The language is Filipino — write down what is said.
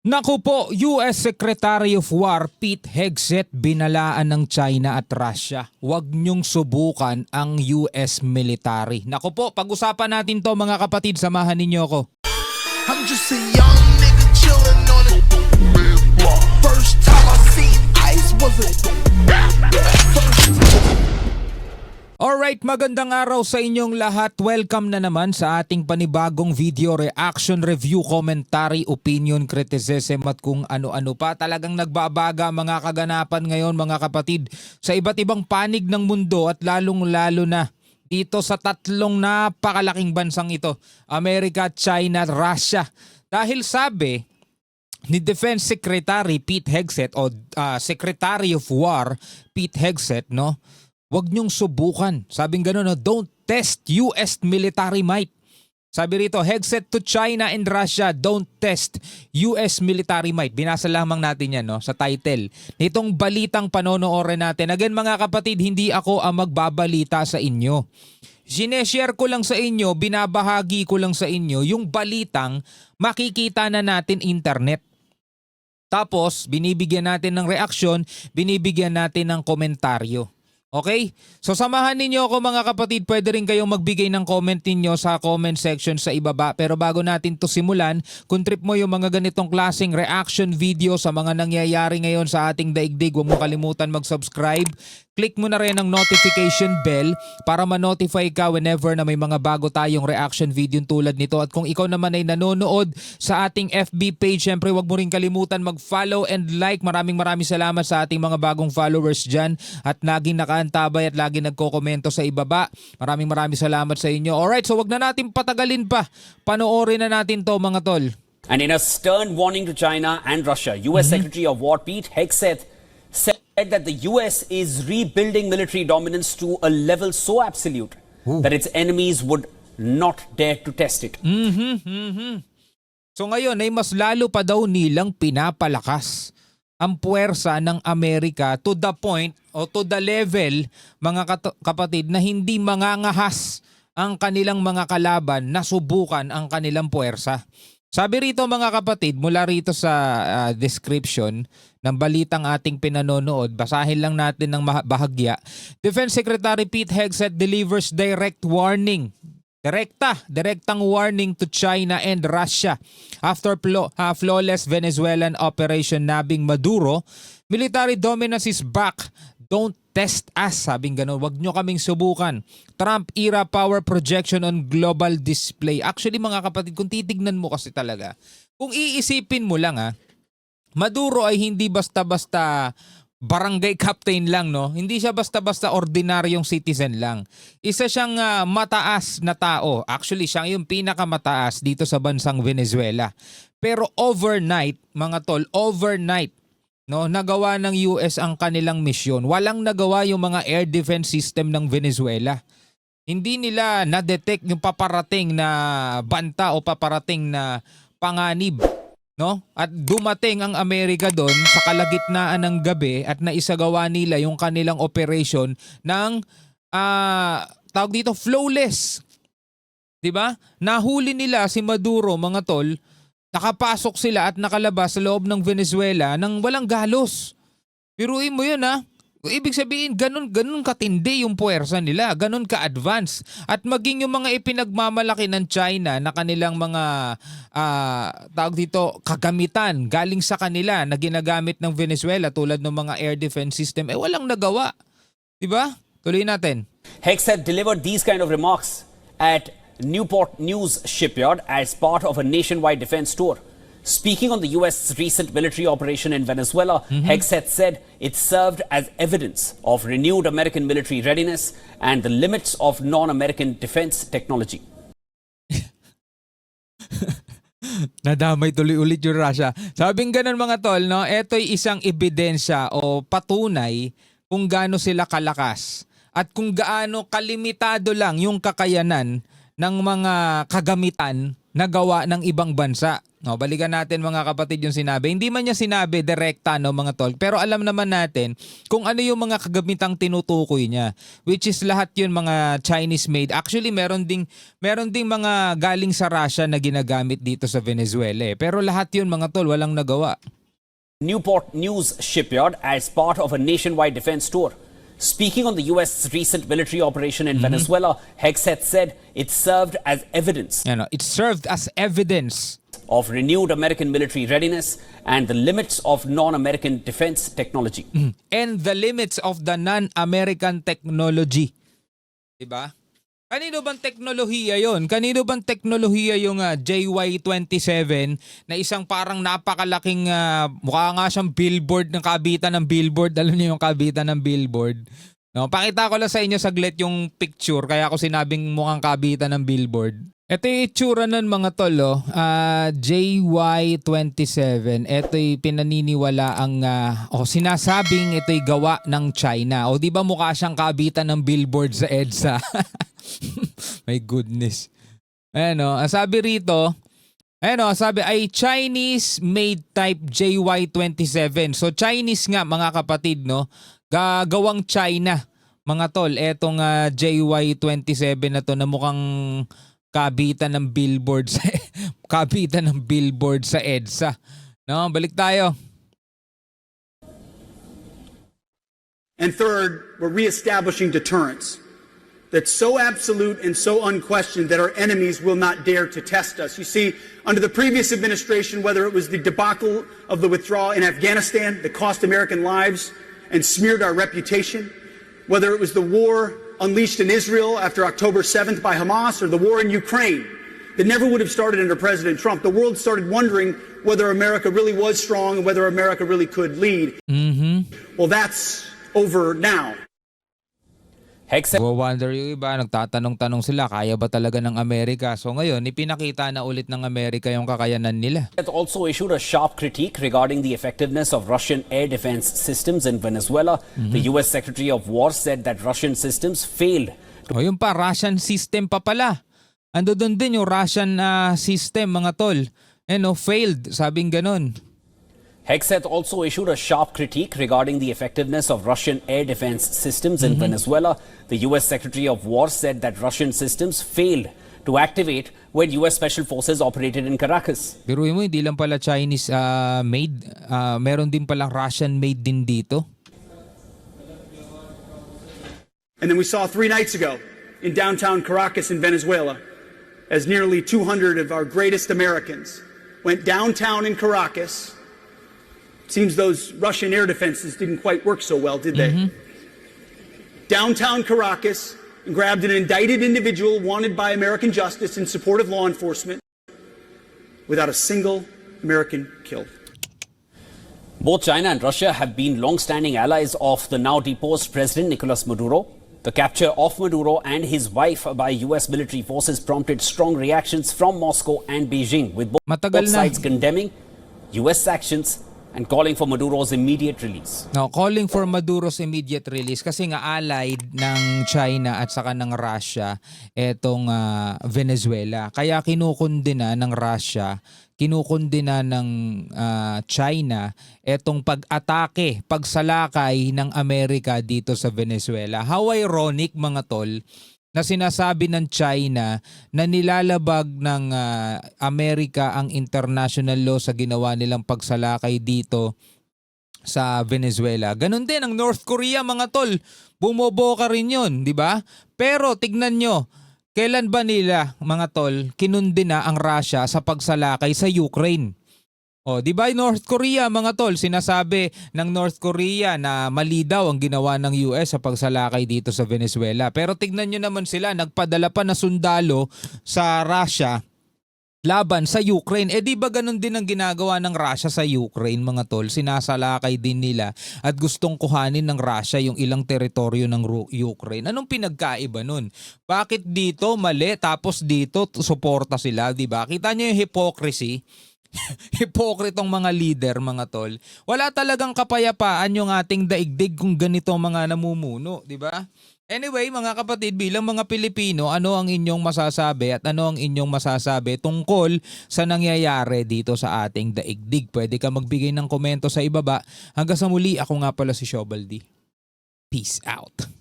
Naku po, US Secretary of War Pete Hegseth binalaan ng China at Russia. Huwag niyong subukan ang US military. Naku po, pag-usapan natin to mga kapatid, samahan ninyo ako. I'm just a young nigga chillin' on it. First time I seen ice was a Alright, magandang araw sa inyong lahat. Welcome na naman sa ating panibagong video reaction, review, commentary, opinion, criticism at kung ano-ano pa. Talagang nagbabaga mga kaganapan ngayon mga kapatid sa iba't ibang panig ng mundo at lalong-lalo na dito sa tatlong napakalaking bansang ito, Amerika, China, Russia. Dahil sabi ni Defense Secretary Pete Hegseth o Secretary of War Pete Hegseth, no? Huwag niyong subukan. Sabing gano'n, no? Don't test US military might. Sabi rito, Hegseth to China and Russia, don't test US military might. Binasa lamang natin yan, no, sa title nitong balitang panonoorin natin. Again mga kapatid, hindi ako ang magbabalita sa inyo. Sineshare ko lang sa inyo, binabahagi ko lang sa inyo yung balitang makikita na natin internet. Tapos, binibigyan natin ng reaksyon, binibigyan natin ng komentaryo. Okay? So samahan ninyo ako mga kapatid, pwede rin kayong magbigay ng comment ninyo sa comment section sa ibaba. Pero bago natin to simulan, kung trip mo yung mga ganitong klaseng reaction video sa mga nangyayari ngayon sa ating daigdig, huwag mo kalimutan mag-subscribe. Click mo na rin ang notification bell para ma-notify ka whenever na may mga bago tayong reaction video tulad nito. At kung ikaw naman ay nanonood sa ating FB page, syempre huwag mo rin kalimutan mag-follow and like. Maraming salamat sa ating mga bagong followers dyan at laging nakaantabay at laging nagkokomento sa ibaba. Maraming salamat sa inyo. Alright, so wag na natin patagalin pa. Panoorin na natin to mga tol. And in a stern warning to China and Russia, US Secretary of War Pete Hegseth said that the US is rebuilding military dominance to a level so absolute that its enemies would not dare to test it. So ngayon ay mas lalo pa daw nilang pinapalakas ang puwersa ng Amerika to the point o to the level mga kapatid na hindi mangangahas ang kanilang mga kalaban na subukan ang kanilang puwersa. Sabi rito mga kapatid, mula rito sa description ng balitang ating pinanonood, basahin lang natin ng bahagya. Defense Secretary Pete Hegseth delivers direct warning. Direktang warning to China and Russia after flawless Venezuelan Operation Nabing Maduro. Military dominance is back. Don't test us. Sabing gano'n, wag nyo kaming subukan. Trump era power projection on global display. Actually mga kapatid, kung titignan mo kasi talaga, kung iisipin mo lang Maduro ay hindi basta-basta barangay captain lang, no? Hindi siya basta-basta ordinaryong citizen lang. Isa siyang mataas na tao. Actually, siya yung pinakamataas dito sa bansang Venezuela. Pero overnight, mga tol, overnight, no, nagawa ng US ang kanilang misyon. Walang nagawa yung mga air defense system ng Venezuela. Hindi nila na-detect yung paparating na banta o paparating na panganib. No? At dumating ang Amerika doon sa kalagitnaan ng gabi at naisagawa nila yung kanilang operation ng tawag dito flawless. 'Di ba? Nahuli nila si Maduro mga tol. Nakapasok sila at nakalabas sa loob ng Venezuela nang walang galos. Piruin mo yun Ibig sabihin, ganun katindi yung puwersa nila, ganun ka-advance. At maging yung mga ipinagmamalaki ng China na kanilang mga tawag dito, kagamitan galing sa kanila na ginagamit ng Venezuela tulad ng mga air defense system, walang nagawa. Diba? Tuloy natin. Hegseth delivered these kind of remarks at Newport News shipyard as part of a nationwide defense tour. Speaking on the US recent military operation in Venezuela, Hegseth said it served as evidence of renewed American military readiness and the limits of non-American defense technology. Nadamay tuloy ulit yung Russia. Sabing ganun mga tol, no? Ito'y isang ebidensya o patunay kung gaano sila kalakas at kung gaano kalimitado lang yung kakayanan ng mga kagamitan nagawa ng ibang bansa. No, balikan natin mga kapatid yung sinabi. Hindi man niya sinabi direkta no mga tol, pero alam naman natin kung ano yung mga kagamitang tinutukoy niya, which is lahat yun mga Chinese made. Actually meron ding mga galing sa Russia na ginagamit dito sa Venezuela. Pero lahat yun mga tol walang nagawa. Newport News shipyard as part of a nationwide defense tour. Speaking on the U.S.'s recent military operation in Venezuela, Hegseth said it served as evidence Ano, it served as evidence of renewed American military readiness and the limits of non-American defense technology. and the limits of the non-American technology. Diba? Kanino bang teknolohiya yon? Kanino bang teknolohiya yung JY-27 na isang parang napakalaking mukha nga siyang billboard ng kabitan ng billboard. Alam niyo yung kabitan ng billboard? No, pakita ko lang sa inyo saglit yung picture kaya ako sinabing mukhang kabitan ng billboard. Ito yung itsura nun mga tol, JY-27. Ito yung pinaniniwala ang sinasabing ito'y gawa ng China. O di ba mukha siyang kabitan ng billboard sa EDSA? My goodness. Sabi rito, sabi ay Chinese-made type JY-27. So Chinese nga mga kapatid, no? Gagawang China. Mga tol, etong JY-27 na to na mukhang kabitan ng billboard sa EDSA. No, balik tayo. And third, we're reestablishing deterrence that's so absolute and so unquestioned that our enemies will not dare to test us. You see, under the previous administration, whether it was the debacle of the withdrawal in Afghanistan that cost American lives and smeared our reputation, whether it was the war unleashed in Israel after October 7th by Hamas, or the war in Ukraine that never would have started under President Trump, the world started wondering whether America really was strong and whether America really could lead. Well, that's over now. Hegseth Wonder yung iba, nagtatanong-tanong sila, kaya ba talaga ng Amerika? So ngayon, ipinakita na ulit ng Amerika yung kakayanan nila. also issued a sharp critique regarding the effectiveness of Russian air defense systems in Venezuela. The U.S. Secretary of War said that Russian systems failed. O yun pa, Russian system pa pala. Ando doon din yung Russian system mga tol. Failed, sabing ganun. Hegseth also issued a sharp critique regarding the effectiveness of Russian air defense systems in Venezuela. The U.S. Secretary of War said that Russian systems failed to activate when U.S. Special Forces operated in Caracas. Pero mo, hindi lang pala Chinese made. Meron din palang Russian made din dito. And then we saw 3 nights ago in downtown Caracas in Venezuela as nearly 200 of our greatest Americans went downtown in Caracas. Seems those Russian air defenses didn't quite work so well, did they? Downtown Caracas and grabbed an indicted individual wanted by American justice in support of law enforcement without a single American killed. Both China and Russia have been long-standing allies of the now deposed President Nicolas Maduro. The capture of Maduro and his wife by U.S. military forces prompted strong reactions from Moscow and Beijing, with both Matagal na. sides condemning U.S. actions and calling for Maduro's immediate release. No, calling for Maduro's immediate release kasi nga allied ng China at saka ng Russia etong Venezuela. Kaya kinukundina ng Russia, kinukundina ng China etong pag-atake, pagsalakay ng Amerika dito sa Venezuela. How ironic mga tol na sinasabi ng China na nilalabag ng Amerika ang international law sa ginawa nilang pagsalakay dito sa Venezuela. Ganon din ang North Korea mga tol. Bumoboka rin yun, di ba? Pero tignan nyo, kailan ba nila mga tol kinundina ang Russia sa pagsalakay sa Ukraine? O, di ba North Korea mga tol, sinasabi ng North Korea na mali daw ang ginawa ng US sa pagsalakay dito sa Venezuela. Pero tignan nyo naman sila, nagpadala pa na sundalo sa Russia laban sa Ukraine. Di ba ganun din ang ginagawa ng Russia sa Ukraine mga tol? Sinasalakay din nila at gustong kuhanin ng Russia yung ilang teritoryo ng Ukraine. Anong pinagkaiba nun? Bakit dito mali tapos dito suporta sila, di ba? Kita nyo yung hypocrisy? Hipokritong mga leader mga tol. Wala talagang kapayapaan yung ating daigdig kung ganito mga namumuno, di ba? Anyway, mga kapatid, bilang mga Pilipino, ano ang inyong masasabi at ano ang inyong masasabi tungkol sa nangyayari dito sa ating daigdig? Pwede ka magbigay ng komento sa ibaba. Hanggang sa muli, ako nga pala si Shobaldi. Peace out.